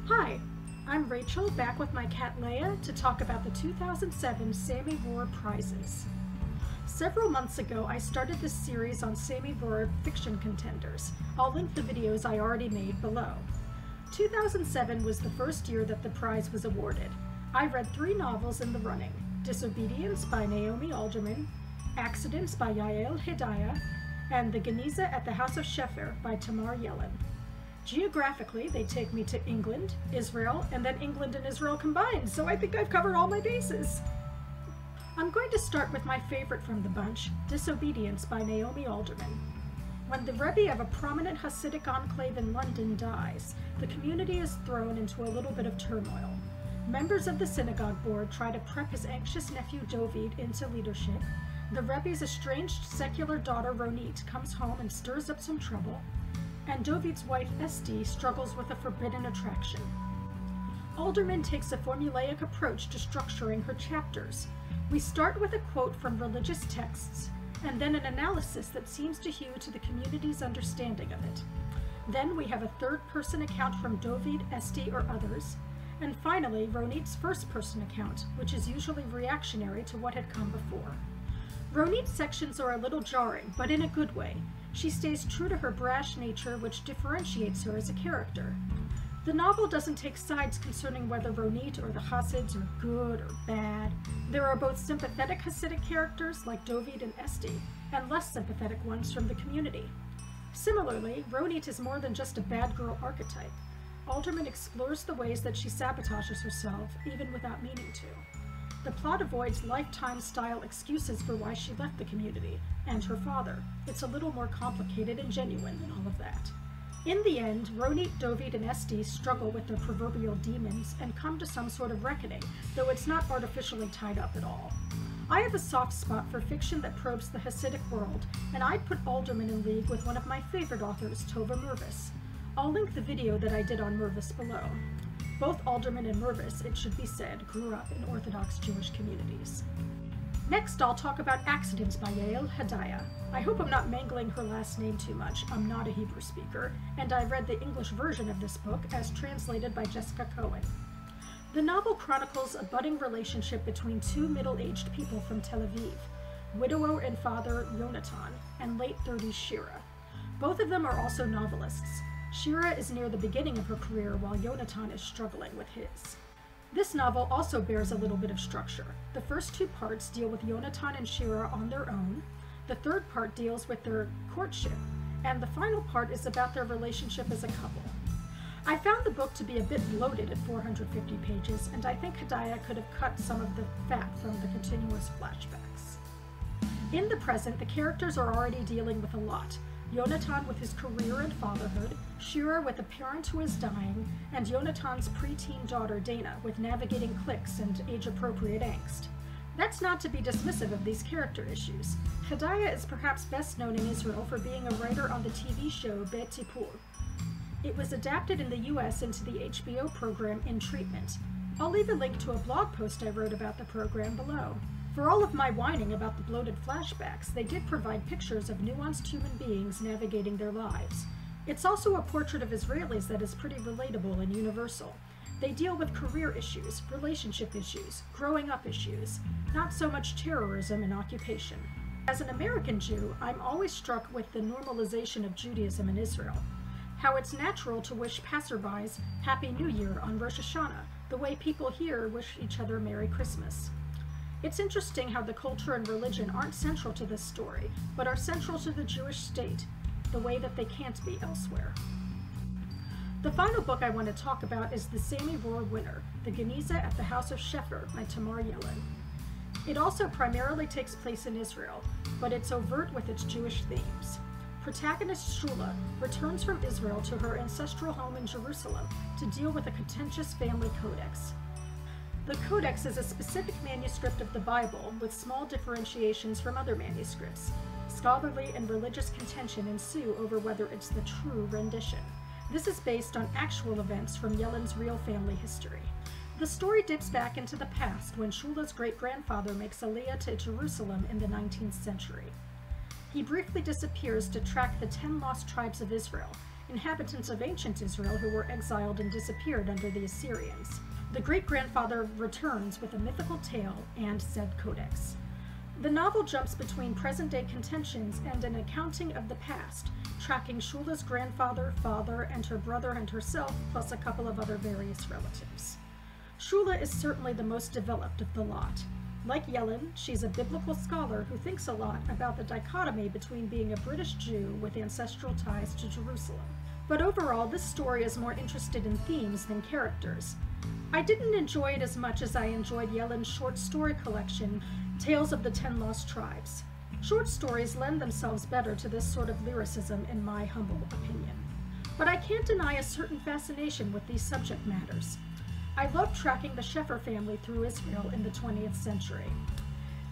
Hi, I'm Rachel, back with my cat Leia to talk about the 2007 Sami Rohr prizes. Several months ago, I started this series on Sami Rohr fiction contenders. I'll link the videos I already made below. 2007 was the first year that the prize was awarded. I read 3 novels in the running: Disobedience by Naomi Alderman, Accidents by Yael Hedaya, and The Ganesa at the House of Shefer by Tamar Yellen. Geographically, they take me to England, Israel, and then England and Israel combined, so I think I've covered all my bases. I'm going to start with my favorite from the bunch, Disobedience by Naomi Alderman. When the Rebbe of a prominent Hasidic enclave in London dies, the community is thrown into a little bit of turmoil. Members of the synagogue board try to prep his anxious nephew Dovid into leadership. The Rebbe's estranged secular daughter Ronit comes home and stirs up some trouble, and Dovid's wife Esti struggles with a forbidden attraction. Alderman takes a formulaic approach to structuring her chapters. We start with a quote from religious texts, and then an analysis that seems to hew to the community's understanding of it. Then we have a third-person account from Dovid, Esti, or others, and finally Ronit's first-person account, which is usually reactionary to what had come before. Ronit's sections are a little jarring, but in a good way. She stays true to her brash nature, which differentiates her as a character. The novel doesn't take sides concerning whether Ronit or the Hasids are good or bad. There are both sympathetic Hasidic characters like Dovid and Esti, and less sympathetic ones from the community. Similarly, Ronit is more than just a bad girl archetype. Alderman explores the ways that she sabotages herself, even without meaning to. The plot avoids Lifetime-style excuses for why she left the community, and her father. It's a little more complicated and genuine than all of that. In the end, Ronit, Dovid, and Esti struggle with their proverbial demons and come to some sort of reckoning, though it's not artificially tied up at all. I have a soft spot for fiction that probes the Hasidic world, and I'd put Alderman in league with one of my favorite authors, Tova Mervis. I'll link the video that I did on Mervis below. Both Alderman and Mervis, it should be said, grew up in Orthodox Jewish communities. Next, I'll talk about Accidents by Yael Hedaya. I hope I'm not mangling her last name too much. I'm not a Hebrew speaker, and I read the English version of this book as translated by Jessica Cohen. The novel chronicles a budding relationship between 2 middle-aged people from Tel Aviv, widower and father Yonatan, and late 30s Shira. Both of them are also novelists. Shira is near the beginning of her career while Yonatan is struggling with his. This novel also bears a little bit of structure. The first 2 parts deal with Yonatan and Shira on their own, the third part deals with their courtship, and the final part is about their relationship as a couple. I found the book to be a bit bloated at 450 pages, and I think Hedaya could have cut some of the fat from the continuous flashbacks. In the present, the characters are already dealing with a lot. Yonatan with his career and fatherhood, Shira with a parent who is dying, and Yonatan's preteen daughter Dana with navigating cliques and age-appropriate angst. That's not to be dismissive of these character issues. Hedaya is perhaps best known in Israel for being a writer on the TV show Be'Tipul. It was adapted in the US into the HBO program In Treatment. I'll leave a link to a blog post I wrote about the program below. For all of my whining about the bloated flashbacks, they did provide pictures of nuanced human beings navigating their lives. It's also a portrait of Israelis that is pretty relatable and universal. They deal with career issues, relationship issues, growing up issues, not so much terrorism and occupation. As an American Jew, I'm always struck with the normalization of Judaism in Israel. How it's natural to wish passerbys Happy New Year on Rosh Hashanah, the way people here wish each other Merry Christmas. It's interesting how the culture and religion aren't central to this story, but are central to the Jewish state, the way that they can't be elsewhere. The final book I want to talk about is the Sami Rohr winner, The Ganesa at the House of Shefer by Tamar Yellen. It also primarily takes place in Israel, but it's overt with its Jewish themes. Protagonist Shula returns from Israel to her ancestral home in Jerusalem to deal with a contentious family codex. The Codex is a specific manuscript of the Bible with small differentiations from other manuscripts. Scholarly and religious contention ensue over whether it's the true rendition. This is based on actual events from Yellen's real family history. The story dips back into the past when Shula's great-grandfather makes Aliyah to Jerusalem in the 19th century. He briefly disappears to track the 10 lost tribes of Israel, inhabitants of ancient Israel who were exiled and disappeared under the Assyrians. The great-grandfather returns with a mythical tale and said codex. The novel jumps between present-day contentions and an accounting of the past, tracking Shula's grandfather, father, and her brother and herself, plus a couple of other various relatives. Shula is certainly the most developed of the lot. Like Yellen, she's a biblical scholar who thinks a lot about the dichotomy between being a British Jew with ancestral ties to Jerusalem. But overall, this story is more interested in themes than characters. I didn't enjoy it as much as I enjoyed Yellen's short story collection, Tales of the 10 Lost Tribes. Short stories lend themselves better to this sort of lyricism, in my humble opinion. But I can't deny a certain fascination with these subject matters. I love tracking the Sheffer family through Israel in the 20th century.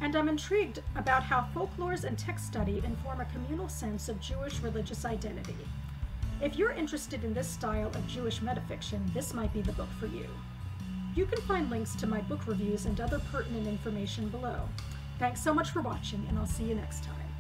And I'm intrigued about how folklores and text study inform a communal sense of Jewish religious identity. If you're interested in this style of Jewish metafiction, this might be the book for you. You can find links to my book reviews and other pertinent information below. Thanks so much for watching, and I'll see you next time.